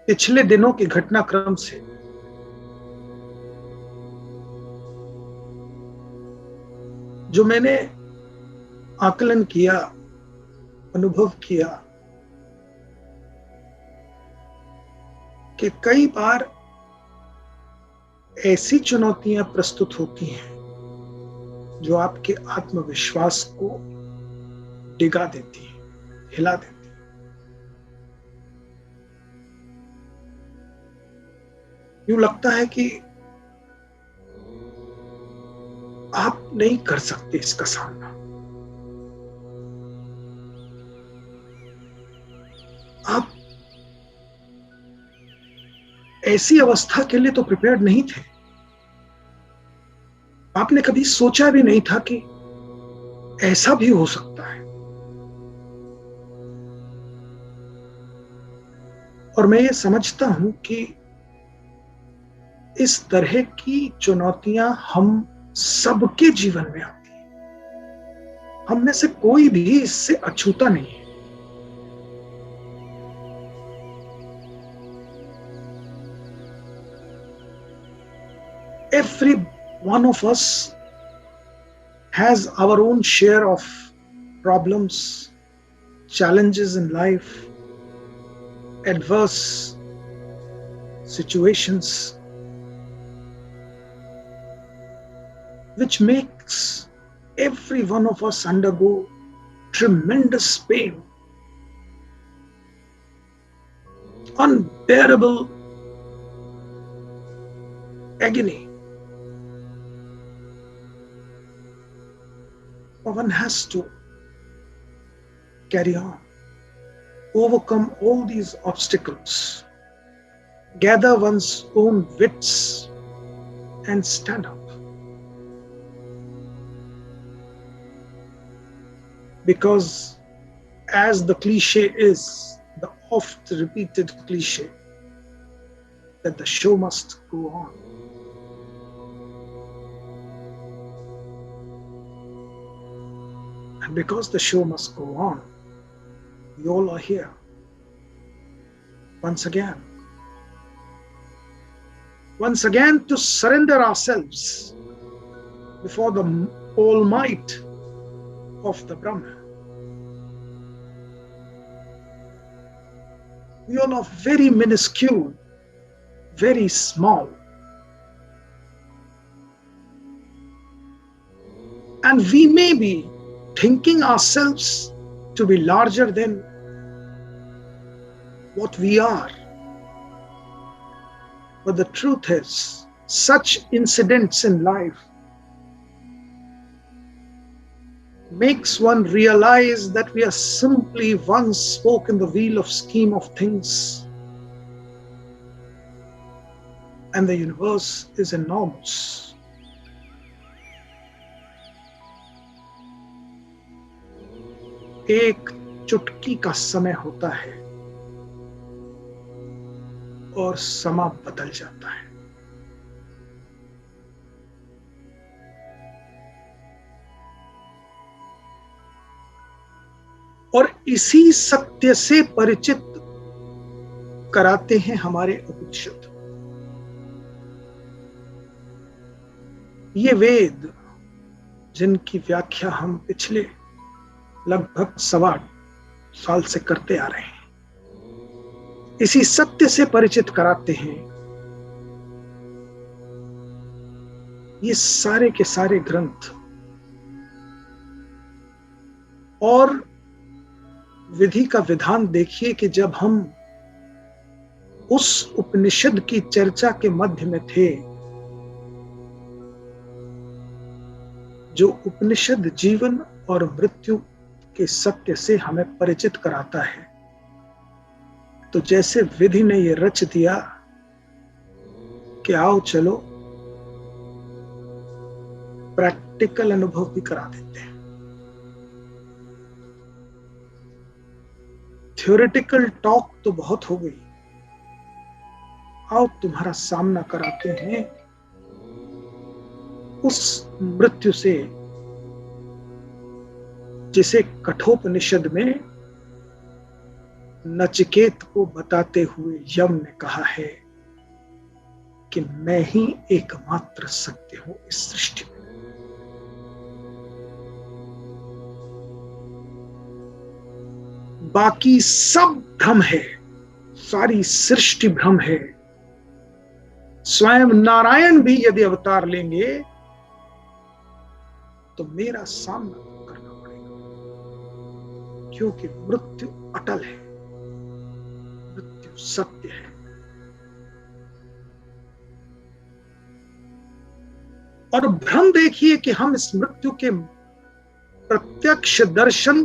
पिछले दिनों के घटनाक्रम से जो मैंने आकलन किया, अनुभव किया कि कई बार ऐसी चुनौतियां प्रस्तुत होती हैं जो आपके आत्मविश्वास को डिगा देती है, हिला देती है। यूं लगता है कि आप नहीं कर सकते इसका सामना, आप ऐसी अवस्था के लिए तो प्रिपेयर्ड नहीं थे। आपने कभी सोचा भी नहीं था कि ऐसा भी हो सकता है। और मैं ये समझता हूं कि इस तरह की चुनौतियां हम सबके जीवन में आती हैं। हम में से कोई भी इससे अछूता नहीं है। Every one of us has our own share of problems, challenges in life, adverse situations, which makes every one of us undergo tremendous pain, unbearable agony. But one has to carry on, overcome all these obstacles, gather one's own wits and stand up. Because as the cliche is, the oft repeated cliche, that the show must go on. And because the show must go on, we all are here once again to surrender ourselves before the all might of the Brahma. We all are very minuscule, very small. And we may be thinking ourselves to be larger than what we are. But the truth is, such incidents in life makes one realize that we are simply one spoke in the wheel of scheme of things. And the universe is enormous. एक चुटकी का समय होता है और समा बदल जाता है। और इसी सत्य से परिचित कराते हैं हमारे उपनिषद। ये वेद जिनकी व्याख्या हम पिछले लगभग 1.25 साल से करते आ रहे हैं, इसी सत्य से परिचित कराते हैं। ये सारे के सारे ग्रंथ और विधि का विधान देखिए कि जब हम उस उपनिषद की चर्चा के मध्य में थे, जो उपनिषद जीवन और मृत्यु के सत्य से हमें परिचित कराता है, तो जैसे विधि ने ये रच दिया कि आओ चलो प्रैक्टिकल अनुभव भी करा देते हैं। थ्योरेटिकल टॉक तो बहुत हो गई, आओ तुम्हारा सामना कराते हैं उस मृत्यु से जिसे कठोपनिषद में नचिकेत को बताते हुए यम ने कहा है कि मैं ही एकमात्र सत्य हूं इस सृष्टि में। बाकी सब भ्रम है, सारी सृष्टि भ्रम है। स्वयं नारायण भी यदि अवतार लेंगे तो मेरा सामना करना पड़ेगा, क्योंकि मृत्यु अटल है, मृत्यु सत्य है। और भ्रम देखिए कि हम इस मृत्यु के प्रत्यक्ष दर्शन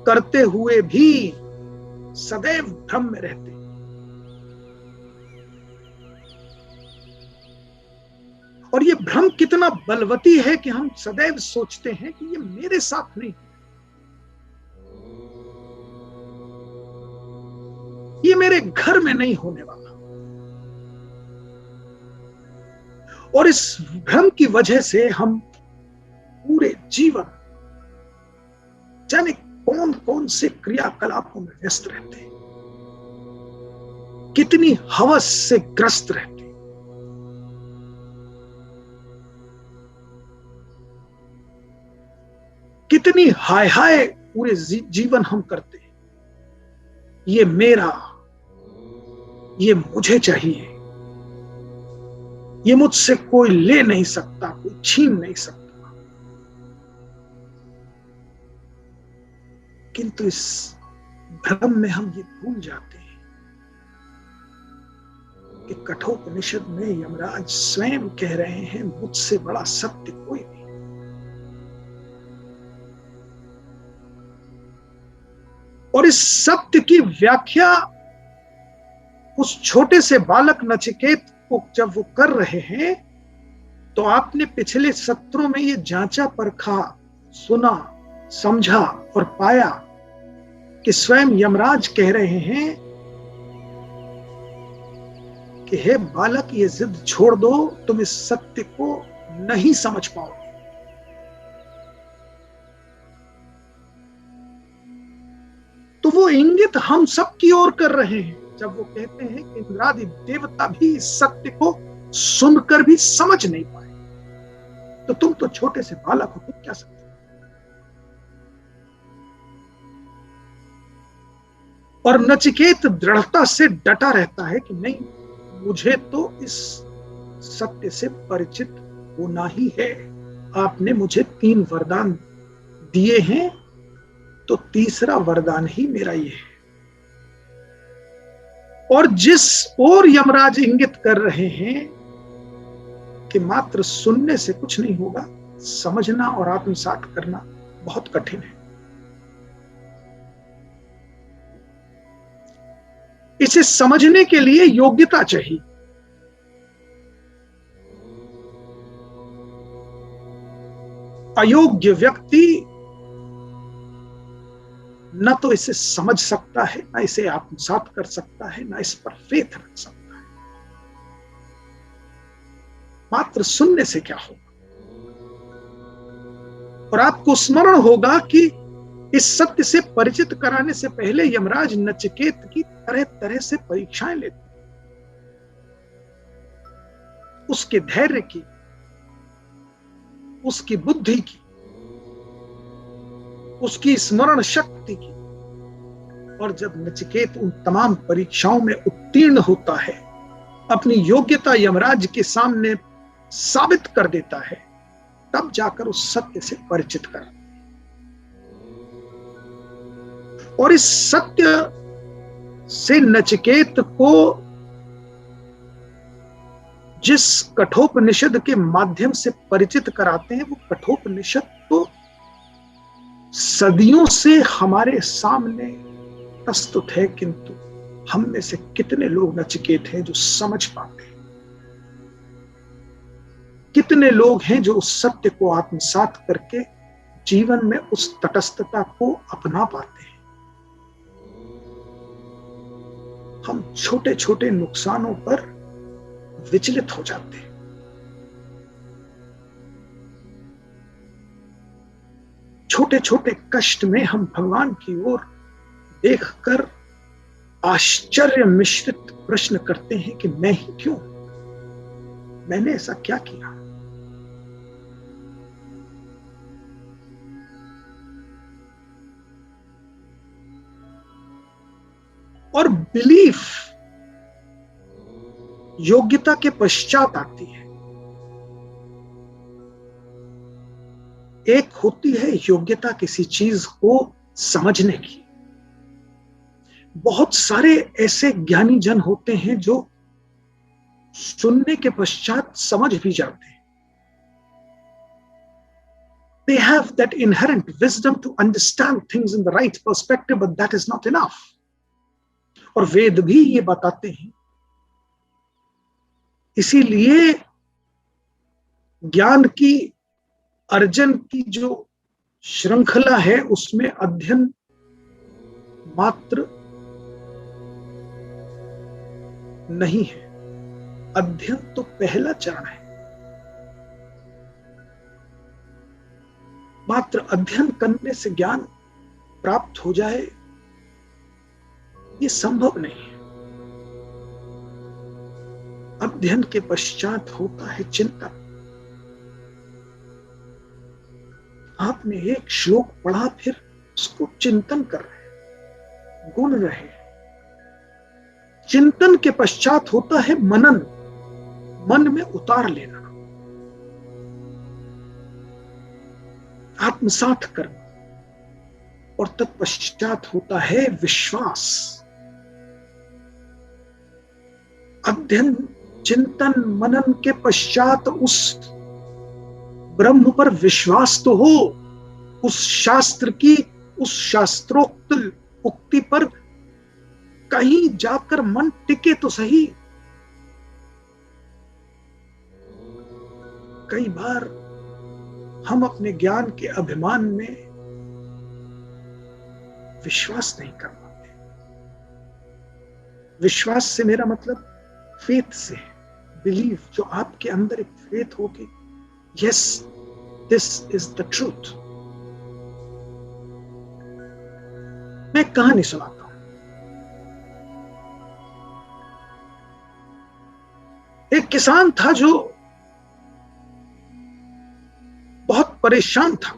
करते हुए भी सदैव भ्रम में रहते हैं। और ये भ्रम कितना बलवती है कि हम सदैव सोचते हैं कि ये मेरे साथ नहीं, ये मेरे घर में नहीं होने वाला। और इस भ्रम की वजह से हम पूरे जीवन जाने कौन कौन से क्रियाकलापों में व्यस्त रहते हैं, कितनी हवस से ग्रस्त रहते हैं। कितनी हाय हाय पूरे जीवन हम करते हैं, ये मेरा, ये मुझे चाहिए, ये मुझसे कोई ले नहीं सकता, कोई छीन नहीं सकता। किंतु इस भ्रम में हम ये भूल जाते हैं कि कठोपनिषद में यमराज स्वयं कह रहे हैं, मुझसे बड़ा सत्य कोई नहीं। और इस सत्य की व्याख्या उस छोटे से बालक नचिकेत को जब वो कर रहे हैं, तो आपने पिछले सत्रों में ये जांचा परखा, सुना, समझा और पाया कि स्वयं यमराज कह रहे हैं कि हे बालक, ये जिद छोड़ दो, तुम इस सत्य को नहीं समझ पाओगे। तो वो इंगित हम सब की ओर कर रहे हैं जब वो कहते हैं कि इंद्रादि देवता भी इस सत्य को सुनकर भी समझ नहीं पाए, तो तुम तो छोटे से बालक हो, तुम क्या समझ। और नचिकेत दृढ़ता से डटा रहता है कि नहीं, मुझे तो इस सत्य से परिचित होना ही है। आपने मुझे 3 वरदान दिए हैं, तो तीसरा वरदान ही मेरा ये है। और जिस ओर यमराज इंगित कर रहे हैं कि मात्र सुनने से कुछ नहीं होगा, समझना और आत्मसात करना बहुत कठिन है। इसे समझने के लिए योग्यता चाहिए। अयोग्य व्यक्ति न तो इसे समझ सकता है, न इसे आत्मसात कर सकता है, न इस पर फेथ रख सकता है। मात्र सुनने से क्या होगा। और आपको स्मरण होगा कि इस सत्य से परिचित कराने से पहले यमराज नचिकेत की तरह तरह से परीक्षाएं लेते, उसके धैर्य की, उसकी बुद्धि की, उसकी स्मरण शक्ति की। और जब नचिकेत उन तमाम परीक्षाओं में उत्तीर्ण होता है, अपनी योग्यता यमराज के सामने साबित कर देता है, तब जाकर उस सत्य से परिचित कर। और इस सत्य से नचिकेत को जिस कठोपनिषद के माध्यम से परिचित कराते हैं, वो कठोपनिषद तो सदियों से हमारे सामने प्रस्तुत है, किंतु हम में से कितने लोग नचिकेत हैं जो समझ पाते हैं, कितने लोग हैं जो उस सत्य को आत्मसात करके जीवन में उस तटस्थता को अपना पाते हैं। हम छोटे छोटे नुकसानों पर विचलित हो जाते हैं। छोटे छोटे कष्ट में हम भगवान की ओर देखकर आश्चर्य मिश्रित प्रश्न करते हैं कि मैं ही क्यों, मैंने ऐसा क्या किया। और बिलीफ योग्यता के पश्चात आती है। एक होती है योग्यता किसी चीज को समझने की। बहुत सारे ऐसे ज्ञानी जन होते हैं जो सुनने के पश्चात समझ भी जाते हैं। They have that inherent wisdom to understand things in the right perspective, but that is not enough. और वेद भी ये बताते हैं। इसीलिए ज्ञान की अर्जन की जो श्रृंखला है उसमें अध्ययन मात्र नहीं है, अध्ययन तो पहला चरण है। मात्र अध्ययन करने से ज्ञान प्राप्त हो जाए ये संभव नहीं है। अध्ययन के पश्चात होता है चिंतन। आपने एक श्लोक पढ़ा, फिर उसको चिंतन कर रहे, गुण रहे। चिंतन के पश्चात होता है मनन, मन में उतार लेना, आत्मसात करना। और तत्पश्चात होता है विश्वास। अध्ययन, चिंतन, मनन के पश्चात उस ब्रह्म पर विश्वास तो हो, उस शास्त्र की, उस शास्त्रोक्त उक्ति पर कहीं जाकर मन टिके तो सही। कई बार हम अपने ज्ञान के अभिमान में विश्वास नहीं कर पाते। विश्वास से मेरा मतलब फेथ से है, बिलीव, जो आपके अंदर एक फेथ हो कि yes, this is the truth. मैं कहानी सुनाता हूं। एक किसान था जो बहुत परेशान था।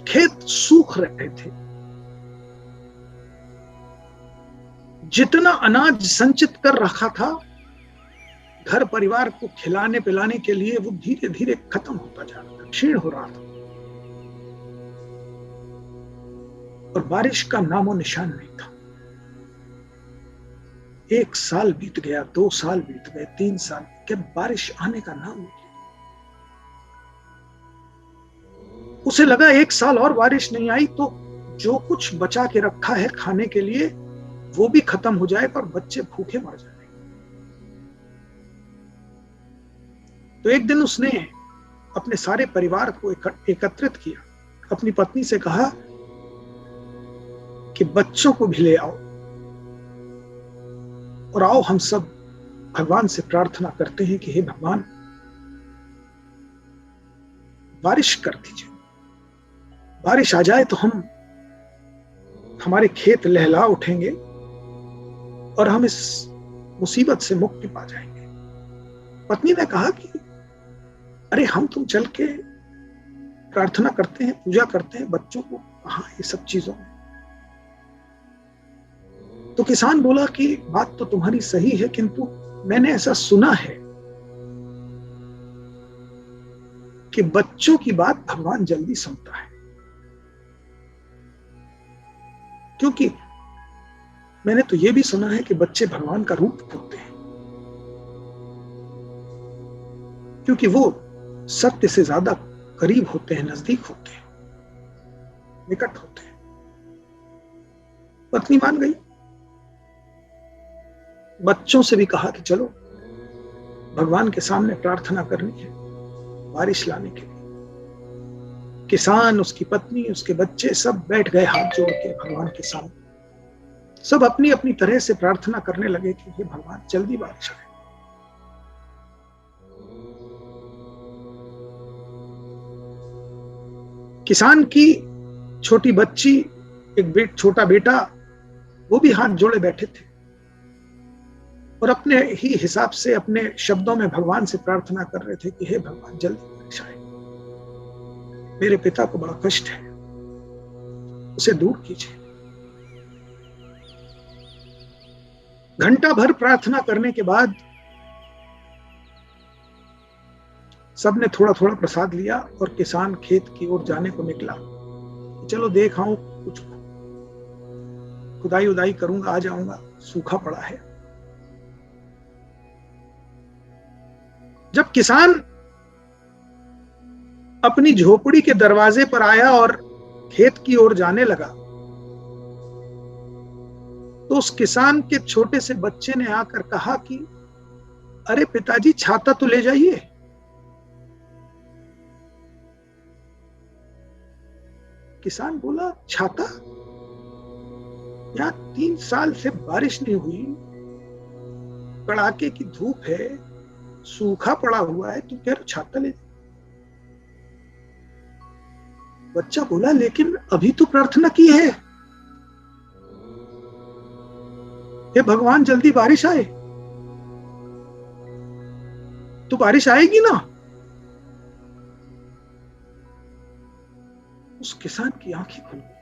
खेत सूख रहे थे। जितना अनाज संचित कर रखा था घर परिवार को खिलाने पिलाने के लिए, वो धीरे धीरे खत्म होता जा रहा था, क्षीण हो रहा था। और बारिश का नामो निशान नहीं था। 1 साल बीत गया, 2 साल बीत गए, 3 साल, क्या बारिश आने का नाम नहीं। उसे लगा 1 साल और बारिश नहीं आई तो जो कुछ बचा के रखा है खाने के लिए वो भी खत्म हो जाए, पर बच्चे भूखे मर जाए। तो एक दिन उसने अपने सारे परिवार को एकत्रित किया, अपनी पत्नी से कहा कि बच्चों को भी ले आओ और आओ हम सब भगवान से प्रार्थना करते हैं कि हे भगवान, बारिश कर दीजिए। बारिश आ जाए तो हमारे खेत लहला उठेंगे और हम इस मुसीबत से मुक्ति पा जाएंगे। पत्नी ने कहा कि अरे हम तुम चल के प्रार्थना करते हैं, पूजा करते हैं, बच्चों को कहां ये सब चीजों में। तो किसान बोला कि बात तो तुम्हारी सही है, किंतु मैंने ऐसा सुना है कि बच्चों की बात भगवान जल्दी सुनता है। क्योंकि मैंने तो यह भी सुना है कि बच्चे भगवान का रूप होते हैं, क्योंकि वो सत्य से ज्यादा करीब होते हैं, नजदीक होते हैं, निकट होते हैं। पत्नी मान गई। बच्चों से भी कहा कि चलो भगवान के सामने प्रार्थना करनी है बारिश लाने के लिए। किसान, उसकी पत्नी, उसके बच्चे सब बैठ गए हाथ जोड़ के भगवान के सामने। सब अपनी अपनी तरह से प्रार्थना करने लगे कि हे भगवान जल्दी बारिश आए। किसान की छोटी बच्ची एक छोटा बेटा, वो भी हाथ जोड़े बैठे थे और अपने ही हिसाब से अपने शब्दों में भगवान से प्रार्थना कर रहे थे कि हे भगवान जल्दी बारिश आए, मेरे पिता को बड़ा कष्ट है, उसे दूर कीजिए। घंटा भर प्रार्थना करने के बाद सबने थोड़ा थोड़ा प्रसाद लिया और किसान खेत की ओर जाने को निकला। चलो देख आऊं, कुछ खुदाई उदाई करूंगा, आ जाऊंगा, सूखा पड़ा है। जब किसान अपनी झोपड़ी के दरवाजे पर आया और खेत की ओर जाने लगा, तो उस किसान के छोटे से बच्चे ने आकर कहा कि अरे पिताजी, छाता तो ले जाइए। किसान बोला, छाता? यहां 3 साल से बारिश नहीं हुई, कड़ाके की धूप है, सूखा पड़ा हुआ है, तू कह रहा छाता ले। बच्चा बोला, लेकिन अभी तो प्रार्थना की है, हे भगवान जल्दी बारिश आए। तो बारिश आएगी ना? उस किसान की आंखें खुल गई।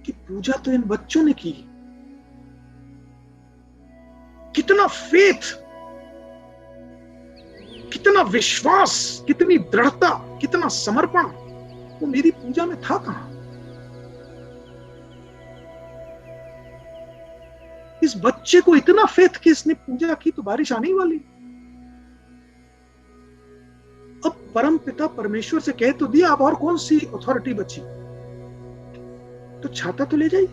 कि पूजा तो इन बच्चों ने की। कितना फेथ, कितना विश्वास, कितनी दृढ़ता, कितना समर्पण वो मेरी पूजा में था कहां? इस बच्चे को इतना फेथ कि इसने पूजा की तो बारिश आने वाली। अब परम पिता परमेश्वर से कह तो दिया, अब और कौन सी अथॉरिटी बची? तो छाता तो ले जाइए।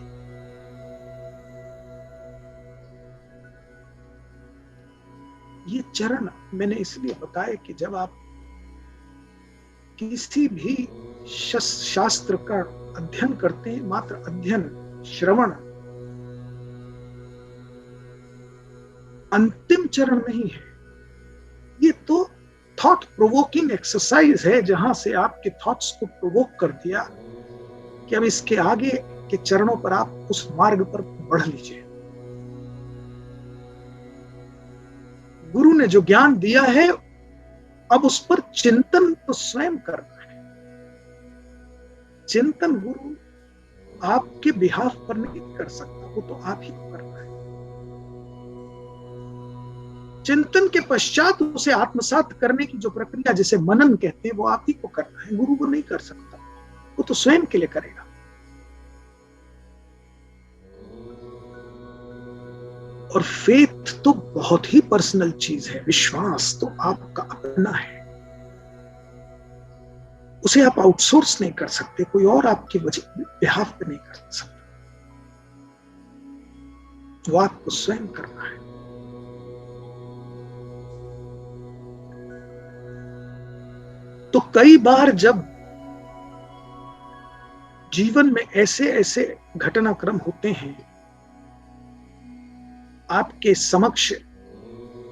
ये चरण मैंने इसलिए बताया कि जब आप किसी भी शास्त्र का अध्ययन करते हैं, मात्र अध्ययन, श्रवण अंतिम चरण नहीं है। ये तो थॉट प्रोवोकिंग एक्सरसाइज है, जहां से आपके थॉट्स को प्रोवोक कर दिया कि अब इसके आगे के चरणों पर आप उस मार्ग पर बढ़ लीजिए। गुरु ने जो ज्ञान दिया है, अब उस पर चिंतन तो स्वयं करना है। चिंतन गुरु आपके बिहाफ पर नहीं कर सकता, वो तो आप ही को करना है। चिंतन के पश्चात उसे आत्मसात करने की जो प्रक्रिया, जिसे मनन कहते हैं, वो आप ही को करना है, गुरु वो नहीं कर सकता, वो तो स्वयं के लिए करेगा। और फेथ तो बहुत ही पर्सनल चीज है, विश्वास तो आपका अपना है, उसे आप आउटसोर्स नहीं कर सकते, कोई और आपकी बिहाफ पे नहीं कर सकता, वो आपको स्वयं करना है। तो कई बार जब जीवन में ऐसे ऐसे घटनाक्रम होते हैं, आपके समक्ष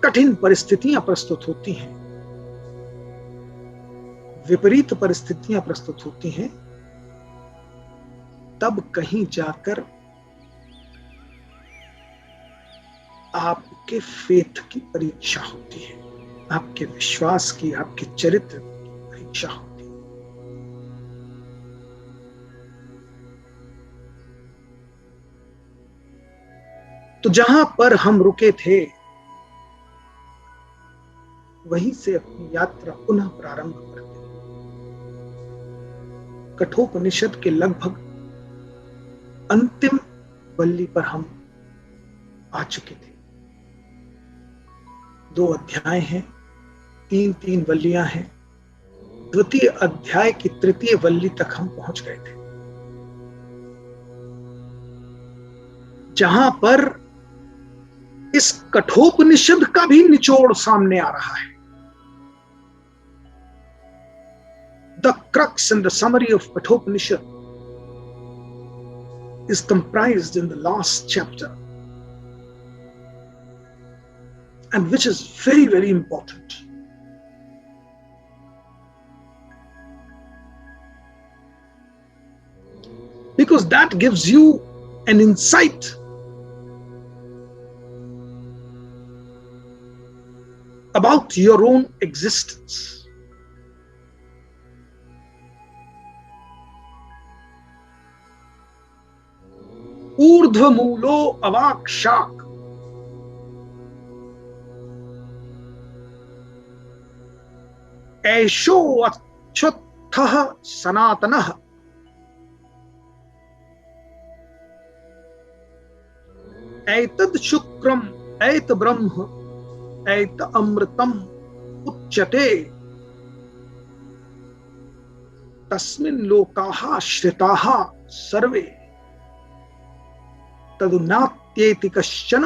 कठिन परिस्थितियां प्रस्तुत होती हैं, विपरीत परिस्थितियां प्रस्तुत होती हैं, तब कहीं जाकर आपके फेथ की परीक्षा होती है, आपके विश्वास की, आपके चरित्र की परीक्षा होती है। तो जहां पर हम रुके थे, वहीं से अपनी यात्रा पुनः प्रारंभ करते हैं। कठोपनिषद के लगभग अंतिम वल्ली पर हम आ चुके थे। 2 अध्याय हैं, 3 वल्लियां हैं। द्वितीय अध्याय की 3य वल्ली तक हम पहुंच गए थे, जहां पर इस कठोपनिषद का भी निचोड़ सामने आ रहा है। The crux and the summary of Kathopanishad is comprised in the last chapter, and which is very, very important. because that gives you an insight about your own existence. ऊर्ध्वमूलो अवाक्षाक, ऐशो अच्युतः सनातनः, ऐतद शुक्रम ऐत ब्रह्म ऐत अमृतम उच्यते, तस्मिन् लोकाः श्रिताः सर्वे, तदुन्नात्येति कश्चन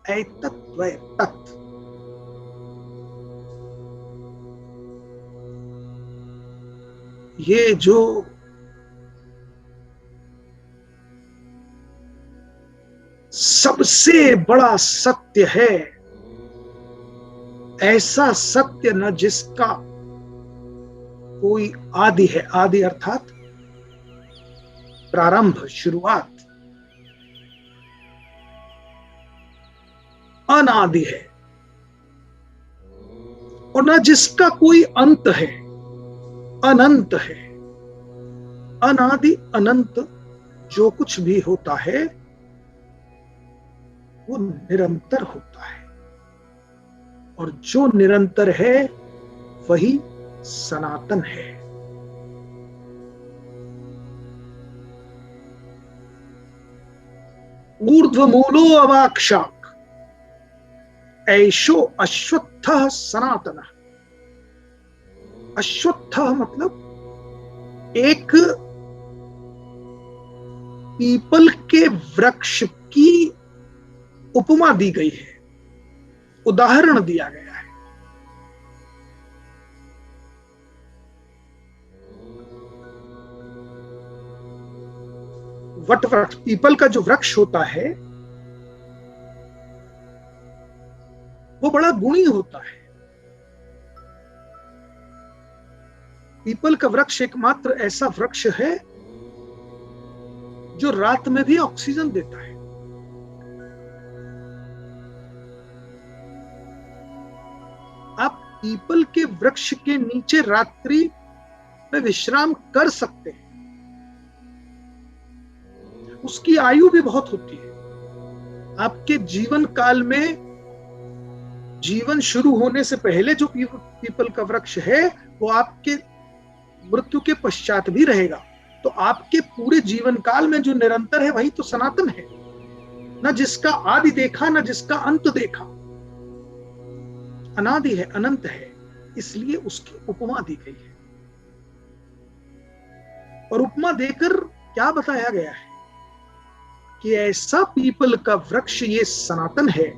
ऐतत् वै तत्। ये जो सबसे बड़ा सत्य है, ऐसा सत्य न जिसका कोई आदि है, आदि अर्थात प्रारंभ, शुरुआत, अनादि है, और न जिसका कोई अंत है, अनंत है। अनादि अनंत जो कुछ भी होता है वो निरंतर होता है, और जो निरंतर है वही सनातन है। ऊर्ध्वमूलो अवाक्षाक, ऐशो अश्वत्थः सनातनः। अश्वत्थः मतलब एक पीपल के वृक्ष की उपमा दी गई है, उदाहरण दिया गया है। वट वृक्ष, पीपल का जो वृक्ष होता है वो बड़ा गुणी होता है। पीपल का वृक्ष एकमात्र ऐसा वृक्ष है जो रात में भी ऑक्सीजन देता है। आप पीपल के वृक्ष के नीचे रात्रि में विश्राम कर सकते हैं। उसकी आयु भी बहुत होती है। आपके जीवन काल में, जीवन शुरू होने से पहले जो पीपल का वृक्ष है वो आपके मृत्यु के पश्चात भी रहेगा। तो आपके पूरे जीवन काल में जो निरंतर है वही तो सनातन है, न जिसका आदि देखा न जिसका अंत देखा। अनादि है, अनंत है, इसलिए उसकी उपमा दी गई है। और उपमा देकर क्या बताया गया है कि ऐसा पीपल का वृक्ष ये सनातन है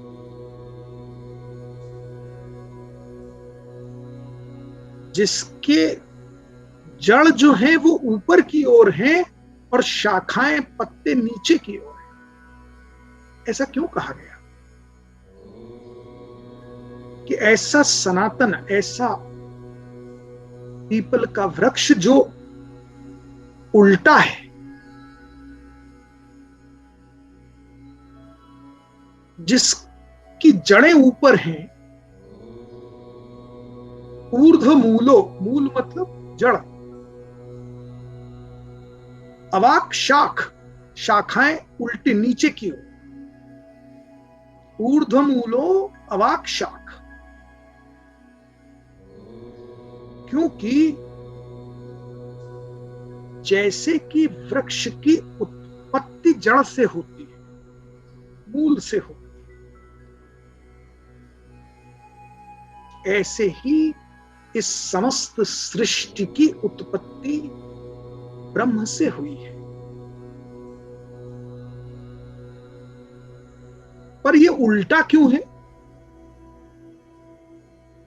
जिसके जड़ जो हैं वो ऊपर की ओर हैं और शाखाएं, पत्ते नीचे की ओर हैं। ऐसा क्यों कहा गया कि ऐसा सनातन, ऐसा पीपल का वृक्ष जो उल्टा है, जिसकी जड़ें ऊपर हैं, ऊर्ध्वमूलो, मूल मतलब जड़, अवाक शाख, शाखाएं उल्टी नीचे की ओर, ऊर्ध्वमूलो अवाक शाख। क्योंकि जैसे कि वृक्ष की उत्पत्ति जड़ से होती है, मूल से होती है, ऐसे ही इस समस्त सृष्टि की उत्पत्ति ब्रह्म से हुई है। पर यह उल्टा क्यों है?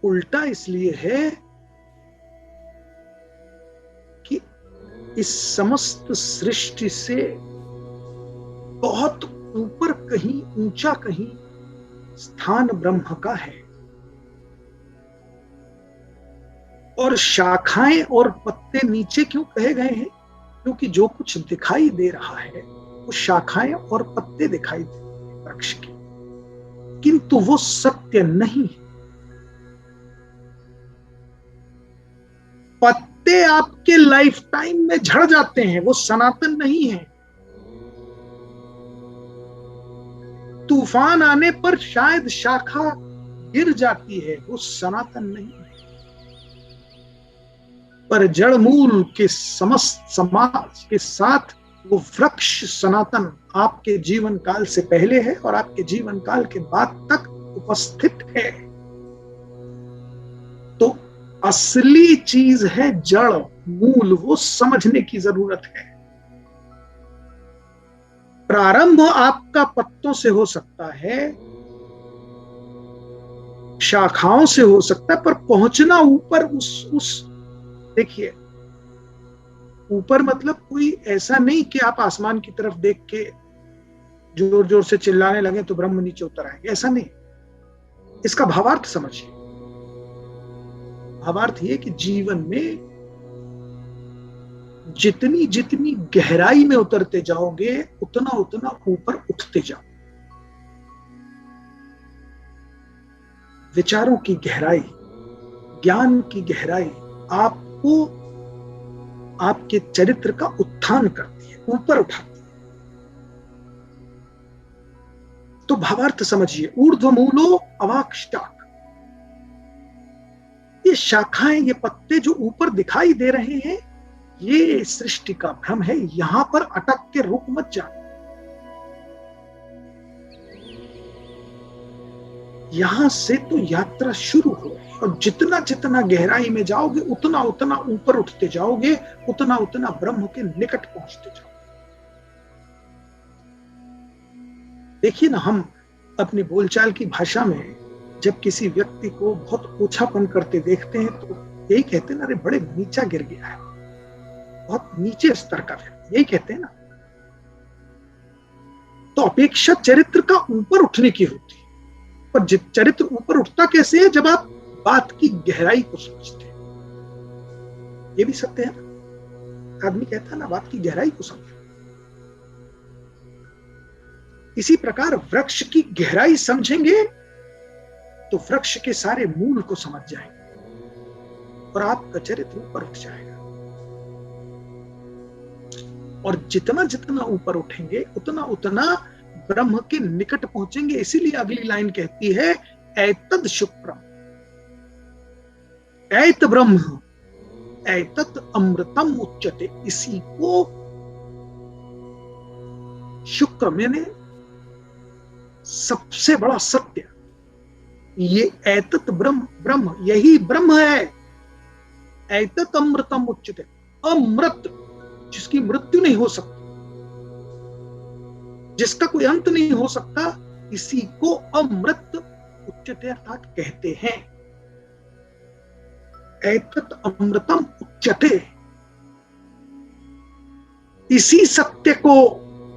उल्टा इसलिए है कि इस समस्त सृष्टि से बहुत ऊपर कहीं, ऊंचा कहीं स्थान ब्रह्म का है, और शाखाएं और पत्ते नीचे क्यों कहे गए हैं? क्योंकि जो कुछ दिखाई दे रहा है वो शाखाएं और पत्ते दिखाई दे रहे हैं वृक्ष के, किंतु वो सत्य नहीं है। पत्ते आपके लाइफ टाइम में झड़ जाते हैं, वो सनातन नहीं है। तूफान आने पर शायद शाखा गिर जाती है, वो सनातन नहीं है। पर जड़ मूल के समस्त समाज के साथ वो वृक्ष सनातन आपके जीवन काल से पहले है और आपके जीवन काल के बाद तक उपस्थित है। तो असली चीज है जड़ मूल, वो समझने की जरूरत है। प्रारंभ आपका पत्तों से हो सकता है, शाखाओं से हो सकता है, पर पहुंचना ऊपर उस देखिए, ऊपर मतलब कोई ऐसा नहीं कि आप आसमान की तरफ देख के जोर जोर से चिल्लाने लगे तो ब्रह्म नीचे उतर आएंगे, ऐसा नहीं। इसका भावार्थ समझिए। भावार्थ ये कि जीवन में जितनी जितनी गहराई में उतरते जाओगे उतना उतना ऊपर उठते जाओ। विचारों की गहराई, ज्ञान की गहराई आपको आपके चरित्र का उत्थान करती है, ऊपर उठाती है। तो भावार्थ समझिए, ऊर्ध्वमूलो अवाक्ष्टाक, ये शाखाएं, ये पत्ते जो ऊपर दिखाई दे रहे हैं, ये सृष्टि का भ्रम है। यहां पर अटक के रुक मत जा, यहां से तो यात्रा शुरू हो, और जितना जितना गहराई में जाओगे उतना उतना ऊपर उठते जाओगे, उतना उतना ब्रह्म के निकट पहुंचते जाओगे। देखिए ना, हम अपनी बोलचाल की भाषा में जब किसी व्यक्ति को बहुत ऊंचापन करते देखते हैं तो यही कहते हैं ना, अरे बड़े नीचा गिर गया है, बहुत नीचे स्तर का व्यक्ति, यही कहते हैं ना। तो अपेक्षा चरित्र का ऊपर उठने की होती है, पर चरित्र ऊपर उठता कैसे है? जब आप बात की गहराई को समझते हैं। ये भी सत्य है ना, आदमी कहता है ना, बात की गहराई को समझो। इसी प्रकार वृक्ष की गहराई समझेंगे तो वृक्ष के सारे मूल को समझ जाएंगे और आपका चरित्र ऊपर उठ जाएगा। और जितना जितना ऊपर उठेंगे उतना उतना ब्रह्म के निकट पहुंचेंगे। इसीलिए अगली लाइन कहती है, एतद शुक्रम, ऐत ब्रह्म ऐतत अमृतम उच्यते। इसी को शुक्र मैंने सबसे बड़ा सत्य, ये ऐतत ब्रह्म, ब्रह्म यही ब्रह्म है। ऐतत अमृतम उच्यते, अमृत जिसकी मृत्यु नहीं हो सकती, जिसका कोई अंत नहीं हो सकता, इसी को अमृत उच्यते अर्थात कहते हैं। ऐतत अमृतम उच्यते, इसी सत्य को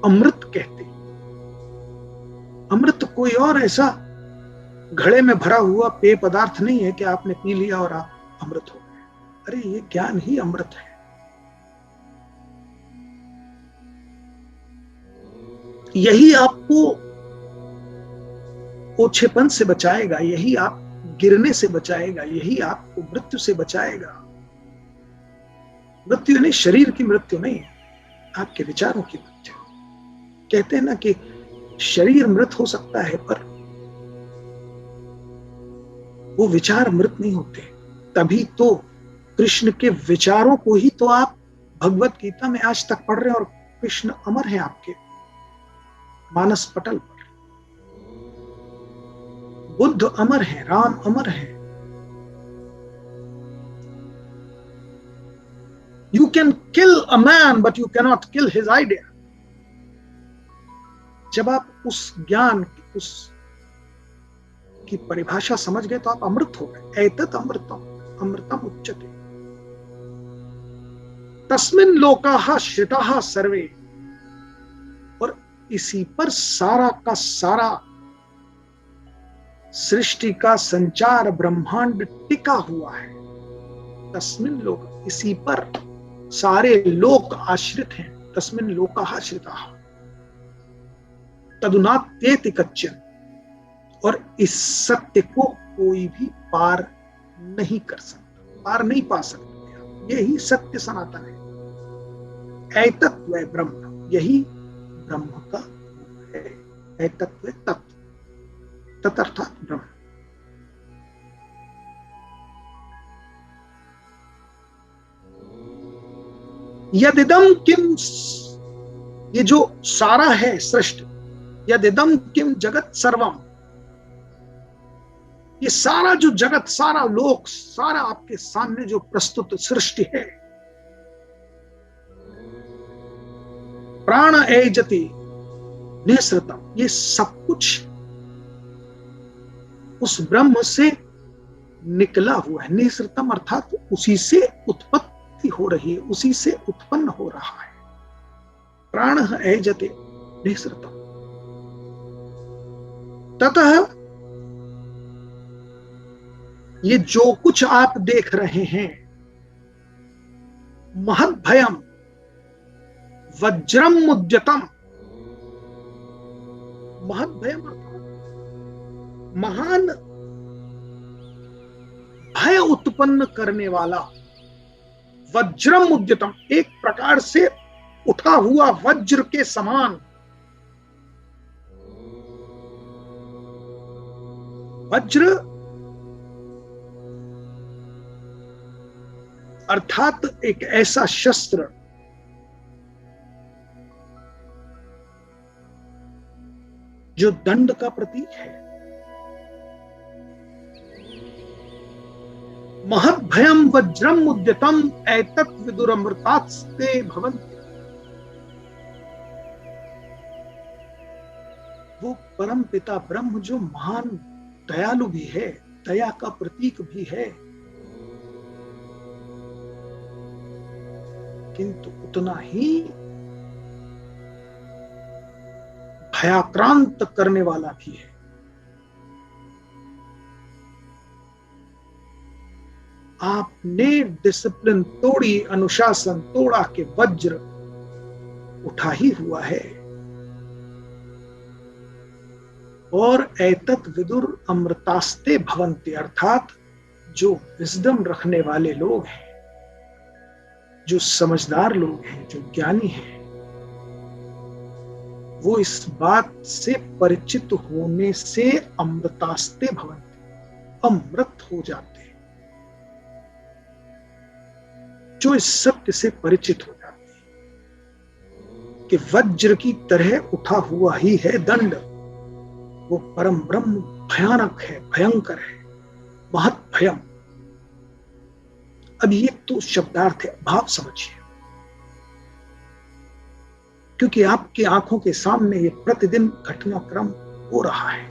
अमृत कहते हैं। अमृत कोई और ऐसा घड़े में भरा हुआ पेय पदार्थ नहीं है कि आपने पी लिया और आप अमृत हो गए। अरे ये ज्ञान ही अमृत है। यही आपको ओछेपन से बचाएगा, यही आप गिरने से बचाएगा, यही आपको मृत्यु से बचाएगा। मृत्यु नहीं, शरीर की मृत्यु नहीं, आपके विचारों की मृत्यु। कहते हैं ना कि शरीर मृत हो सकता है पर वो विचार मृत नहीं होते। तभी तो कृष्ण के विचारों को ही तो आप भगवत गीता में आज तक पढ़ रहे हैं, और कृष्ण अमर है आपके मानस पटल पर। बुद्ध अमर है, राम अमर है। You can kill a man, but you cannot kill his idea. जब आप उस ज्ञान, उस की परिभाषा समझ गए तो आप अमृत हो गए। एतत् अमृतम, अमृतम उच्यते। तस्मिन् लोकाः श्रिताः सर्वे, और इसी पर सारा का सारा सृष्टि का संचार ब्रह्मांड टिका हुआ है। तस्मिन् लोक, इसी पर, सारे लोक आश्रित हैं, तस्मिन् लोकाः आश्रिताः तदुनात्येति कच्चन। और इस सत्य को कोई भी पार नहीं कर सकता, पार नहीं पा सकते। यही सत्य सनातन है। ऐतत्व ब्रह्म, यही ब्रह्म का है। ऐतत्व तत्व, तदर्थात ब्रह्म। यदिदम किम, ये जो सारा है सृष्टि, यदिदम किम जगत सर्वम, ये सारा जो जगत, सारा लोक, सारा आपके सामने जो प्रस्तुत सृष्टि है, प्राण एजति निःसृतम, ये सब कुछ उस ब्रह्म से निकला हुआ है। निःसृतम अर्थात उसी से उत्पत्ति हो रही है, उसी से उत्पन्न हो रहा है। प्राण एजते निःसृतम। ततः ये जो कुछ आप देख रहे हैं, महद भयम वज्रम मुद्यतम, महद भयम महान भय उत्पन्न करने वाला, वज्रम मुद्यतम, एक प्रकार से उठा हुआ वज्र के समान। वज्र अर्थात एक ऐसा शस्त्र जो दंड का प्रतीक है। महत् भयम वज्रम उद्यतम एतत् विदुरमृतास्ते भवन्ति। वो परम पिता ब्रह्म जो महान दयालु भी है, दया का प्रतीक भी है, किंतु उतना ही भयाक्रांत करने वाला भी है। आपने डिसिप्लिन तोड़ी, अनुशासन तोड़ा के वज्र उठा ही हुआ है। और एतत् विदुर अमृतास्ते भवन्ति, अर्थात जो विजडम रखने वाले लोग हैं, जो समझदार लोग हैं, जो ज्ञानी हैं, वो इस बात से परिचित होने से अमृतास्ते भवन्ति, अमृत हो जाते हैं। जो इस सत्य से परिचित हो जाते हैं कि वज्र की तरह उठा हुआ ही है दंड, वो परम ब्रह्म भयानक है, भयंकर है, महत् भयम। अब ये तो शब्दार्थ है, भाव समझिए, क्योंकि आपकी आंखों के सामने ये प्रतिदिन घटनाक्रम हो रहा है।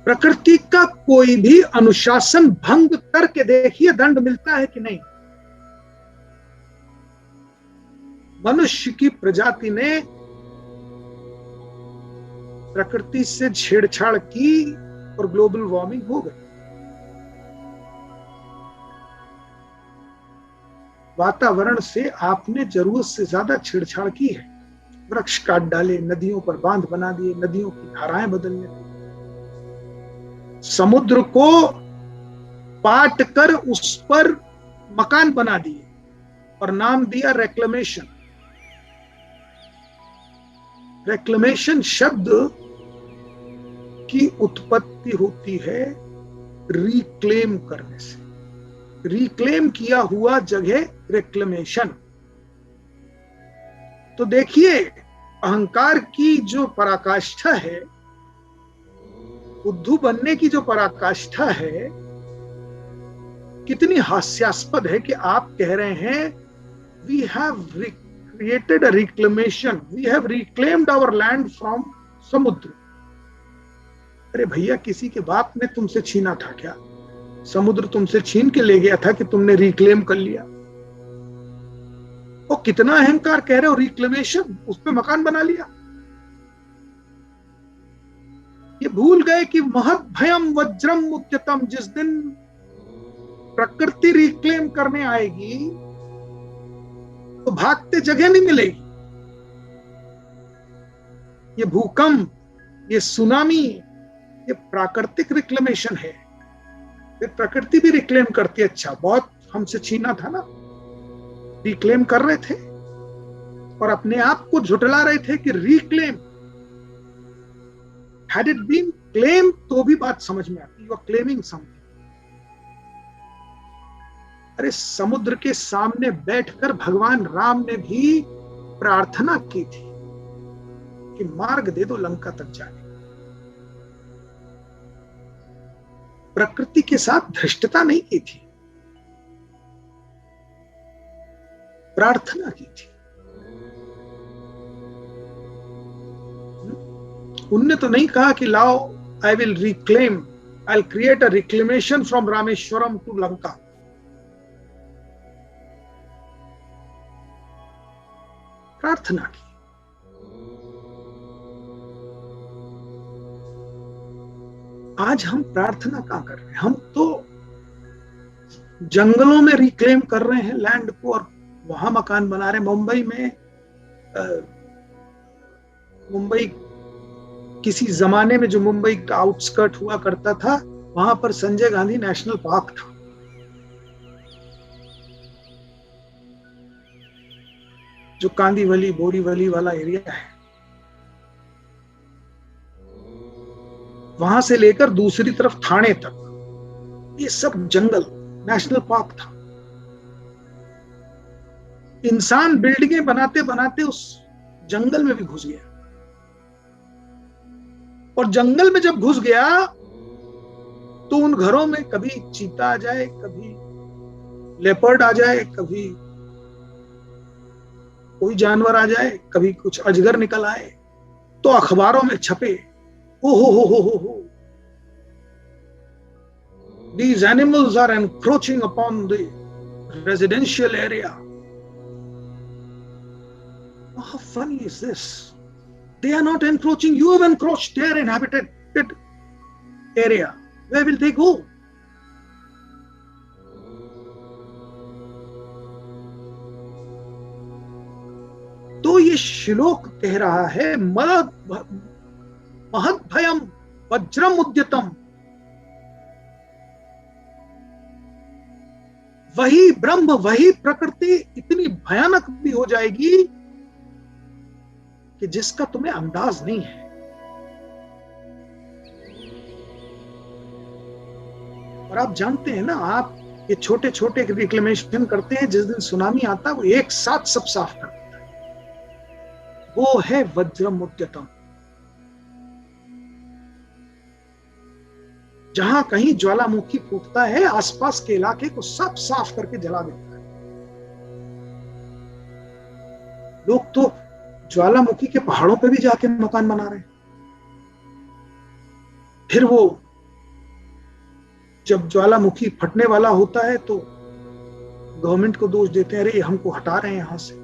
प्रकृति का कोई भी अनुशासन भंग करके देखिए दंड मिलता है कि नहीं। मनुष्य की प्रजाति ने प्रकृति से छेड़छाड़ की और ग्लोबल वार्मिंग हो गई। वातावरण से आपने जरूरत से ज्यादा छेड़छाड़ की है। वृक्ष काट डाले, नदियों पर बांध बना दिए, नदियों की धाराएं बदलने लगी, समुद्र को पाट कर उस पर मकान बना दिए और नाम दिया रेक्लेमेशन। रेक्लेमेशन शब्द की उत्पत्ति होती है रिक्लेम करने से। रिक्लेम किया हुआ जगह रेक्लेमेशन। तो देखिए, अहंकार की जो पराकाष्ठा है, बुद्धू बनने की जो पराकाष्ठा है, कितनी हास्यास्पद है कि आप कह रहे हैं we have created a reclamation, we have reclaimed our land from समुद्र। अरे भैया, किसी के बाप ने तुमसे छीना था क्या? समुद्र तुमसे छीन के ले गया था कि तुमने रिक्लेम कर लिया? और कितना अहंकार कह रहे हो रिक्लेमेशन, उस पे मकान बना लिया। ये भूल गए कि महत् भयम वज्रम उद्यतम, जिस दिन प्रकृति रिक्लेम करने आएगी तो भागते जगह नहीं मिलेगी। ये भूकंप, ये सुनामी, ये प्राकृतिक रिक्लेमेशन है। फिर प्रकृति भी रिक्लेम करती है, अच्छा बहुत हमसे छीना था ना, रिक्लेम कर रहे थे और अपने आप को झुठला रहे थे कि reclaim. Had it been claim तो भी बात समझ में आती, यू आर क्लेमिंग समथिंग। अरे समुद्र के सामने बैठकर भगवान राम ने भी प्रार्थना की थी कि मार्ग दे दो लंका तक जाने। प्रकृति के साथ धृष्टता नहीं की थी, प्रार्थना की थी। उनने तो नहीं कहा कि लाओ I will reclaim, I will create a reclamation from Rameswaram to Lanka. प्रार्थना की। आज हम प्रार्थना कहां कर रहे हैं? हम तो जंगलों में रिक्लेम कर रहे हैं लैंड को और वहां मकान बना रहे हैं। मुंबई किसी जमाने में जो मुंबई का आउटस्कर्ट हुआ करता था, वहां पर संजय गांधी नेशनल पार्क था। जो कांदीवली बोरीवली वाला एरिया है, वहां से लेकर दूसरी तरफ थाने तक ये सब जंगल नेशनल पार्क था। इंसान बिल्डिंगें बनाते बनाते उस जंगल में भी घुस गया, और जंगल में जब घुस गया तो उन घरों में कभी चीता आ जाए, कभी लेपर्ड आ जाए, कभी कोई जानवर आ जाए, कभी कुछ अजगर निकल आए, तो अखबारों में छपे, ओ हो, these animals are encroaching upon the residential area. How funny is this? They are not encroaching, you have encroached their inhabited area. Where will they go? तो ये श्लोक कह रहा है महद भयम वज्रम उद्यतम। वही ब्रह्म, वही प्रकृति इतनी भयानक भी हो जाएगी कि जिसका तुम्हें अंदाज नहीं है। और आप जानते हैं ना, आप ये छोटे छोटे रिक्लेमेशन करते हैं, जिस दिन सुनामी आता है वो एक साथ सब साफ कर देता है। वो है वज्रम उद्यतम। जहां कहीं ज्वालामुखी फूटता है, आसपास के इलाके को सब साफ करके जला देता है। लोग तो ज्वालामुखी के पहाड़ों पे भी जाके मकान बना रहे हैं। फिर वो जब ज्वालामुखी फटने वाला होता है तो गवर्नमेंट को दोष देते हैं, अरे हमको हटा रहे हैं यहां से।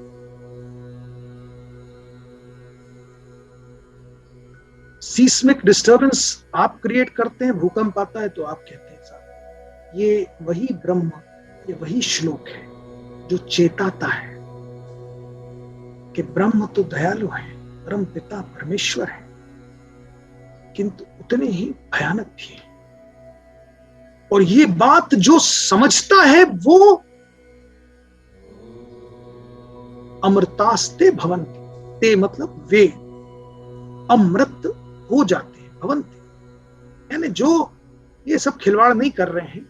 सीस्मिक डिस्टर्बेंस आप क्रिएट करते हैं, भूकंप आता है तो आप कहते हैं साहब ये वही ब्रह्म, ये वही श्लोक है जो चेताता है कि ब्रह्म तो दयालु है, परम पिता परमेश्वर है, किंतु उतने ही भयानक भी है। और ये बात जो समझता है वो अमृतास्ते भवन्ति, ते मतलब वे अमृत हो जाते हैं, भवन्ति यानी जो ये सब खिलवाड़ नहीं कर रहे हैं,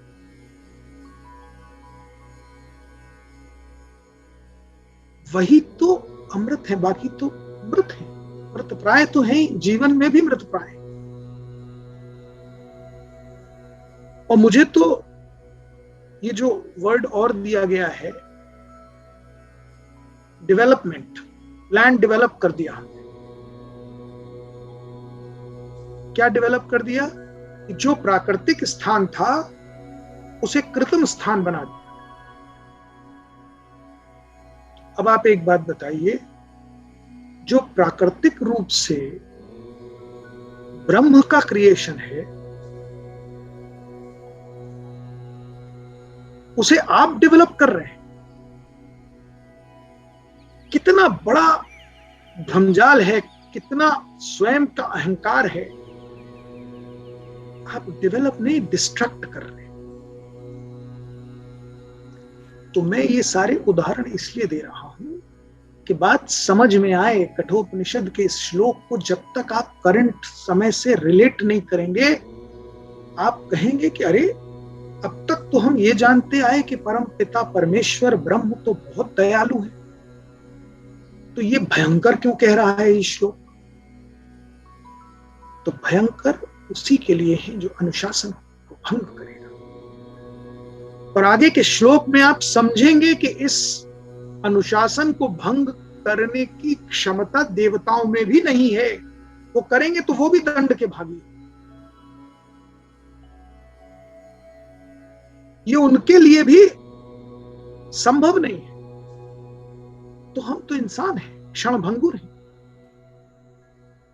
वही तो अमृत है, बाकी तो मृत है। मृत प्राय तो है, जीवन में भी मृत प्राय। और मुझे तो ये जो वर्ड और दिया गया है डेवलपमेंट, लैंड डेवलप कर दिया। क्या डेवलप कर दिया? जो प्राकृतिक स्थान था उसे कृत्रिम स्थान बना दिया। अब आप एक बात बताइए, जो प्राकृतिक रूप से ब्रह्म का क्रिएशन है, उसे आप डेवलप कर रहे हैं। कितना बड़ा भ्रमजाल है, कितना स्वयं का अहंकार है। आप डेवलप नहीं, डिस्ट्रक्ट कर रहे हैं। तो मैं ये सारे उदाहरण इसलिए दे रहा हूं कि बात समझ में आए। कठोपनिषद के इस श्लोक को जब तक आप करंट समय से रिलेट नहीं करेंगे, आप कहेंगे कि अरे अब तक तो हम ये जानते आए कि परम पिता परमेश्वर ब्रह्म तो बहुत दयालु है, तो ये भयंकर क्यों कह रहा है ये श्लोक? तो भयंकर उसी के लिए है जो अनुशासन को भंग करेगा। और आगे के श्लोक में आप समझेंगे कि इस अनुशासन को भंग करने की क्षमता देवताओं में भी नहीं है। वो करेंगे तो वो भी दंड के भागी। ये उनके लिए भी संभव नहीं है। तो हम तो इंसान हैं, क्षणभंगुर हैं।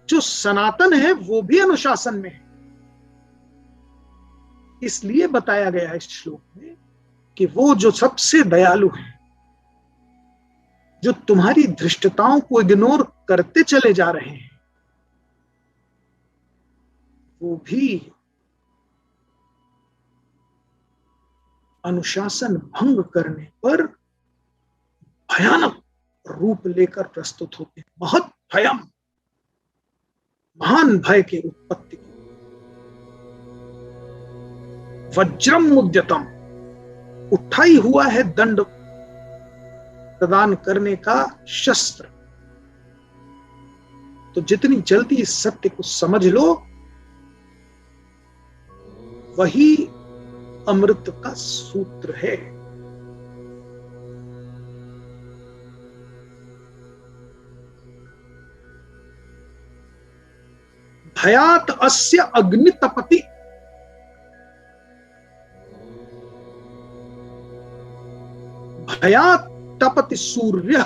जो सनातन है वो भी अनुशासन में है। इसलिए बताया गया इस श्लोक में कि वो जो सबसे दयालु है, जो तुम्हारी धृष्टताओं को इग्नोर करते चले जा रहे हैं, वो भी अनुशासन भंग करने पर भयानक रूप लेकर प्रस्तुत होते हैं। बहुत भयम, महान भय की उत्पत्ति। वज्रम उद्यतम, उठा ही हुआ है दंड प्रदान करने का शस्त्र। तो जितनी जल्दी इस सत्य को समझ लो, वही अमृत का सूत्र है। भयात अस्य अग्नि तपति, भयात तपति सूर्य,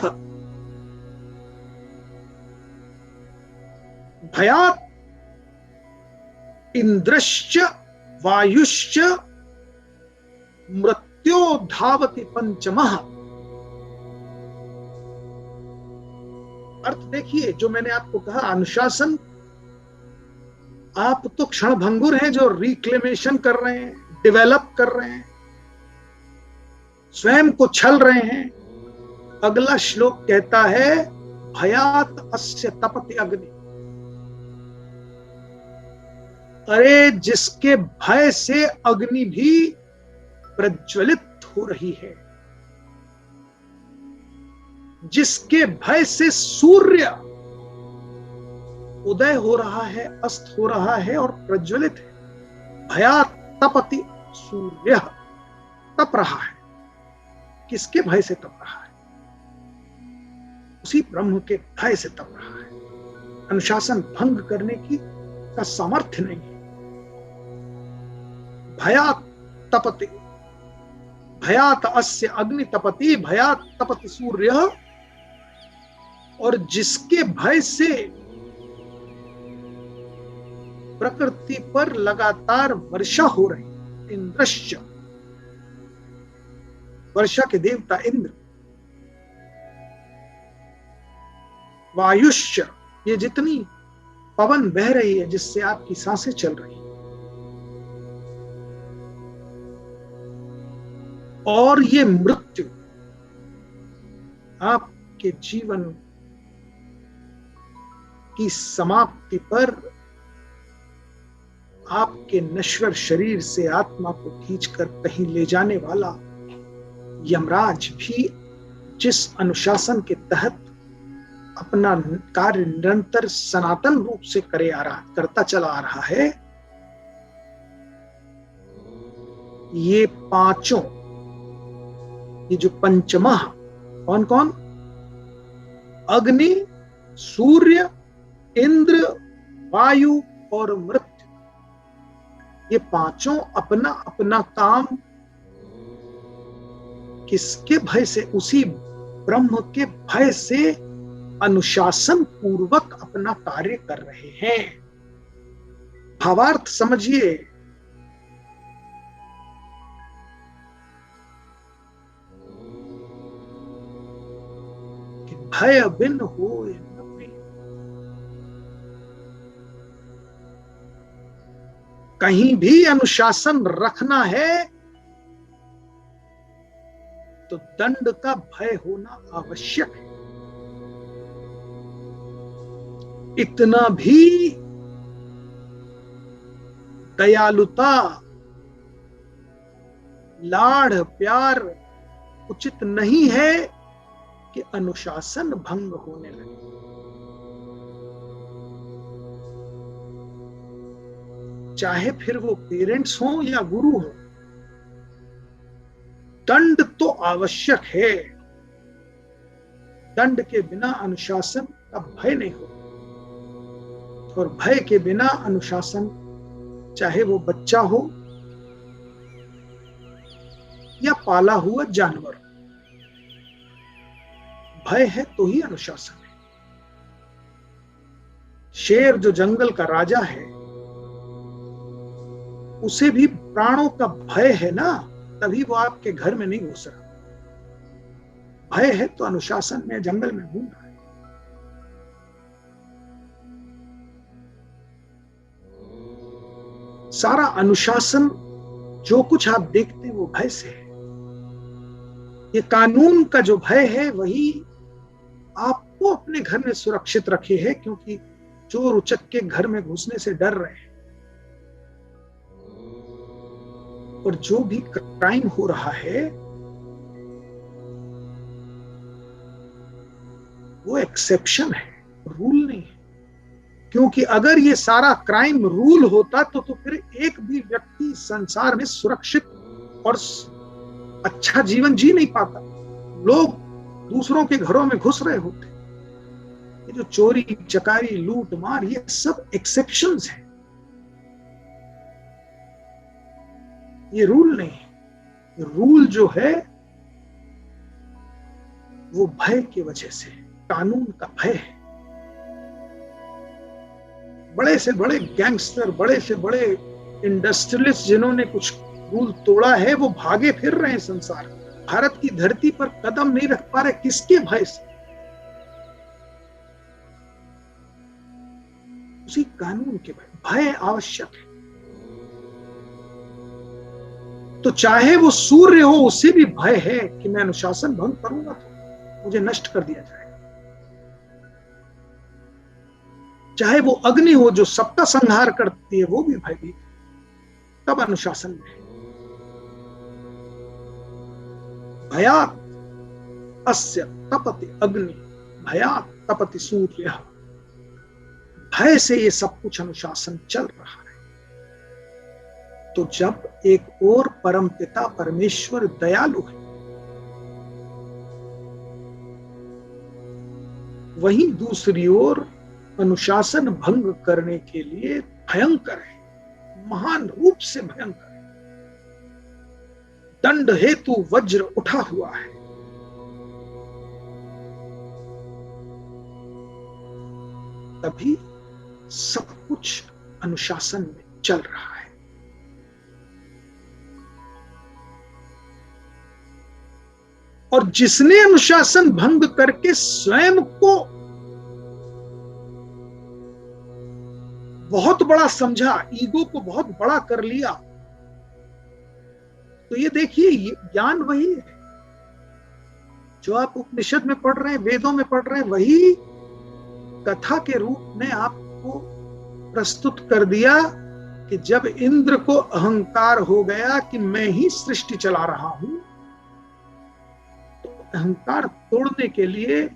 भयात इंद्रश्च वायुश्च मृत्यो धावति पंचमः। अर्थ देखिए, जो मैंने आपको कहा, अनुशासन, आप तो क्षणभंगुर हैं जो रिक्लेमेशन कर रहे हैं, डेवलप कर रहे हैं, स्वयं को छल रहे हैं। अगला श्लोक कहता है भयात अस्य तपति अग्नि। अरे जिसके भय से अग्नि भी प्रज्वलित हो रही है, जिसके भय से सूर्य उदय हो रहा है, अस्त हो रहा है और प्रज्वलित है। भयात तपति सूर्य, तप रहा है। किसके भय से तप रहा है? उसी ब्रह्म के भय से तप रहा है। अनुशासन भंग करने की का सामर्थ्य नहीं है। भयात तपति, भयात अस्य अग्नि तपति, भयात तपति सूर्य। और जिसके भय से प्रकृति पर लगातार वर्षा हो रही, इंद्रश्च, वर्षा के देवता इंद्र, वायुश्च, ये जितनी पवन बह रही है जिससे आपकी सांसें चल रही हैं, और ये मृत्यु, आपके जीवन की समाप्ति पर आपके नश्वर शरीर से आत्मा को खींचकर कहीं ले जाने वाला यमराज भी जिस अनुशासन के तहत अपना कार्य निरंतर सनातन रूप से करता चला आ रहा है, ये पांचों, ये जो पंचमः, कौन कौन? अग्नि, सूर्य, इंद्र, वायु और मृत्यु, ये पांचों अपना अपना काम किसके भय से? उसी ब्रह्म के भय से अनुशासन पूर्वक अपना कार्य कर रहे हैं। भावार्थ समझिए। भय बिन होय न प्रीत। कहीं भी अनुशासन रखना है तो दंड का भय होना आवश्यक है। इतना भी दयालुता, लाड़ प्यार उचित नहीं है कि अनुशासन भंग होने लगे। चाहे फिर वो पेरेंट्स हो या गुरु हो, दंड तो आवश्यक है। दंड के बिना अनुशासन का भय नहीं होता, और भय के बिना अनुशासन, चाहे वो बच्चा हो या पाला हुआ जानवर, भय है तो ही अनुशासन है। शेर जो जंगल का राजा है, उसे भी प्राणों का भय है ना, तभी वो आपके घर में नहीं घुस रहा। भय है तो अनुशासन में जंगल में घूम रहा है। सारा अनुशासन जो कुछ आप देखते हैं वो भय से है। ये कानून का जो भय है वही आपको अपने घर में सुरक्षित रखे है, क्योंकि चोर उचक के घर में घुसने से डर रहे हैं। और जो भी क्राइम हो रहा है वो एक्सेप्शन है, रूल नहीं है। क्योंकि अगर ये सारा क्राइम रूल होता तो फिर एक भी व्यक्ति संसार में सुरक्षित और अच्छा जीवन जी नहीं पाता। लोग दूसरों के घरों में घुस रहे होते। ये जो चोरी चकारी लूट मार, ये सब एक्सेप्शंस हैं, ये रूल नहीं है। रूल जो है वो भय की वजह से, कानून का भय है। बड़े से बड़े गैंगस्टर, बड़े से बड़े इंडस्ट्रियलिस्ट जिन्होंने कुछ रूल तोड़ा है, वो भागे फिर रहे हैं संसार। भारत की धरती पर कदम नहीं रख पा रहे, किसके भय से? उसी कानून के भय। भय आवश्यक है। तो चाहे वो सूर्य हो, उससे भी भय है कि मैं अनुशासन भंग करूंगा तो मुझे नष्ट कर दिया जाएगा। चाहे वो अग्नि हो जो सबका संहार करती है, वो भी भयभीत, तब अनुशासन में है। भयात् अस्य तपति अग्नि, भयात् तपति सूर्य। भय से ये सब कुछ अनुशासन चल रहा है। तो जब एक और परमपिता परमेश्वर दयालु है, वहीं दूसरी ओर अनुशासन भंग करने के लिए भयंकर है, महान रूप से भयंकर है। दंड हेतु वज्र उठा हुआ है। तभी सब कुछ अनुशासन में चल रहा है। और जिसने अनुशासन भंग करके स्वयं को बहुत बड़ा समझा, ईगो को बहुत बड़ा कर लिया, तो ये देखिए, ये ज्ञान वही है जो आप उपनिषद में पढ़ रहे हैं, वेदों में पढ़ रहे हैं, वही कथा के रूप में आपको प्रस्तुत कर दिया कि जब इंद्र को अहंकार हो गया कि मैं ही सृष्टि चला रहा हूं, तो अहंकार तोड़ने के लिए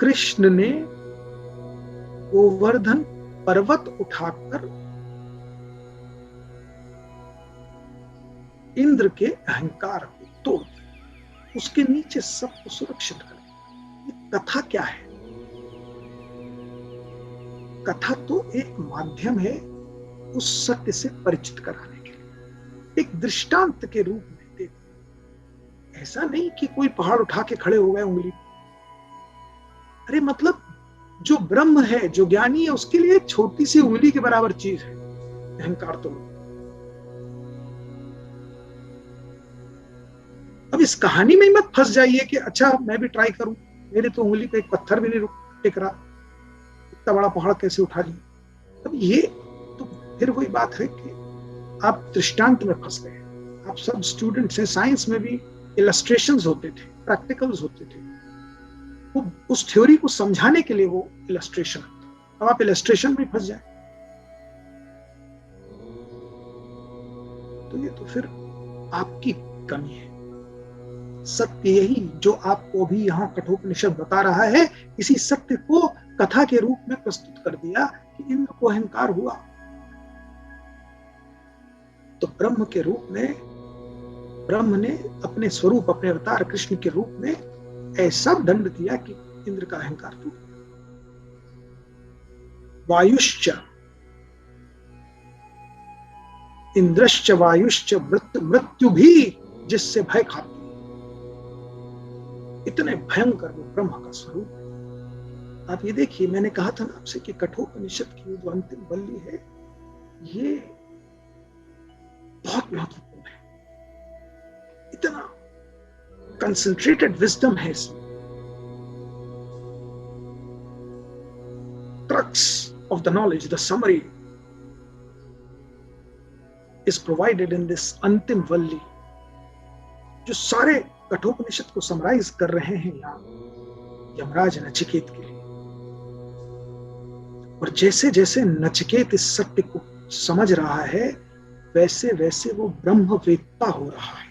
कृष्ण ने गोवर्धन पर्वत उठाकर इंद्र के अहंकार को तोड़ दिया, उसके नीचे सबको सुरक्षित कर दिया। ये कथा क्या है? कथा तो एक माध्यम है उस सत्य से परिचित कराने के लिए, एक दृष्टांत के रूप में देखो। ऐसा नहीं कि कोई पहाड़ उठा के खड़े हो गए उंगली। अरे मतलब जो ब्रह्म है, जो ज्ञानी है, उसके लिए छोटी सी उंगली के बराबर चीज है अहंकार। तो अब ये इस कहानी में मत फंस जाइए कि अच्छा मैं भी ट्राई करूं, मेरे तो उंगली पे एक पत्थर भी नहीं टिक रहा, इतना बड़ा पहाड़ कैसे उठा लिया। अब ये तो फिर वही बात है कि आप दृष्टांत में फंस गए। आप सब स्टूडेंट्स हैं, साइंस में भी इलस्ट्रेशंस होते थे, प्रैक्टिकल्स होते थे, वो उस थ्योरी को समझाने के लिए वो इलस्ट्रेशन। अब आप इलस्ट्रेशन में फंस जाए तो ये तो फिर आपकी कमी है। सत्य यही जो आपको भी यहाँ कठोपनिषद बता रहा है, इसी सत्य को कथा के रूप में प्रस्तुत कर दिया कि इंद्र को अहंकार हुआ तो ब्रह्म के रूप में, ब्रह्म ने अपने स्वरूप, अपने अवतार कृष्ण के रूप में ऐसा दंड दिया कि इंद्र का अहंकार टूट गया। वायुश्च इंद्रश्च वायुश्च मृत्यु भी जिससे भय खाती, इतने भयंकर वो ब्रह्म का स्वरूप है। आप ये देखिए, मैंने कहा था ना आपसे कि कठोपनिषद की जो अंतिम वल्ली है ये बहुत महत्वपूर्ण है, इतना कंसंट्रेटेड विजडम है इसमें। Crux of the knowledge, the summary is provided in this अंतिम वल्ली, जो सारे कठोपनिषद को समराइज कर रहे हैं यहाँ यमराज नचिकेत के लिए। और जैसे जैसे नचिकेत इस सत्य को समझ रहा है वैसे वैसे वो ब्रह्मवेत्ता हो रहा है।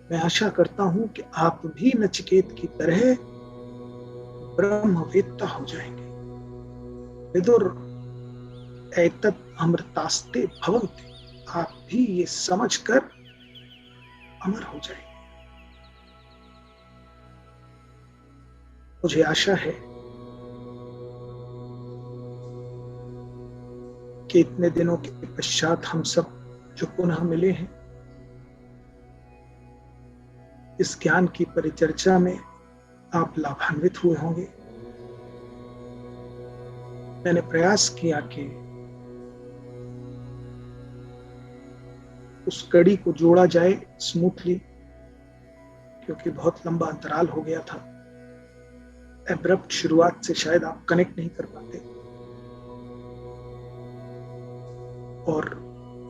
मैं आशा करता हूं कि आप भी नचिकेत की तरह ब्रह्मवेत्ता हो जाएंगे। विदुर एतत् अमृतास्ते भवन्ति, आप भी ये समझकर अमर हो जाएंगे। मुझे आशा है कि इतने दिनों के पश्चात हम सब जो पुनः मिले हैं, इस ज्ञान की परिचर्चा में आप लाभान्वित हुए होंगे। मैंने प्रयास किया कि उस कड़ी को जोड़ा जाए स्मूथली, क्योंकि बहुत लंबा अंतराल हो गया था। एब्रप्ट शुरुआत से शायद आप कनेक्ट नहीं कर पाते, और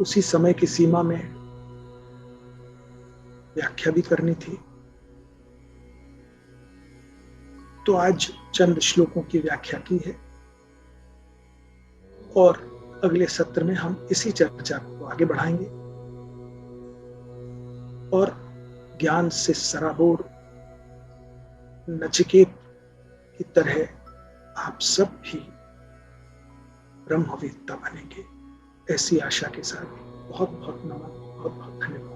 उसी समय की सीमा में व्याख्या भी करनी थी। तो आज चंद श्लोकों की व्याख्या की है और अगले सत्र में हम इसी चर्चा को आगे बढ़ाएंगे और ज्ञान से सराबोर नचिकेत की तरह आप सब भी ब्रह्मवेत्ता बनेंगे, ऐसी आशा के साथ बहुत बहुत नमन, बहुत बहुत धन्यवाद।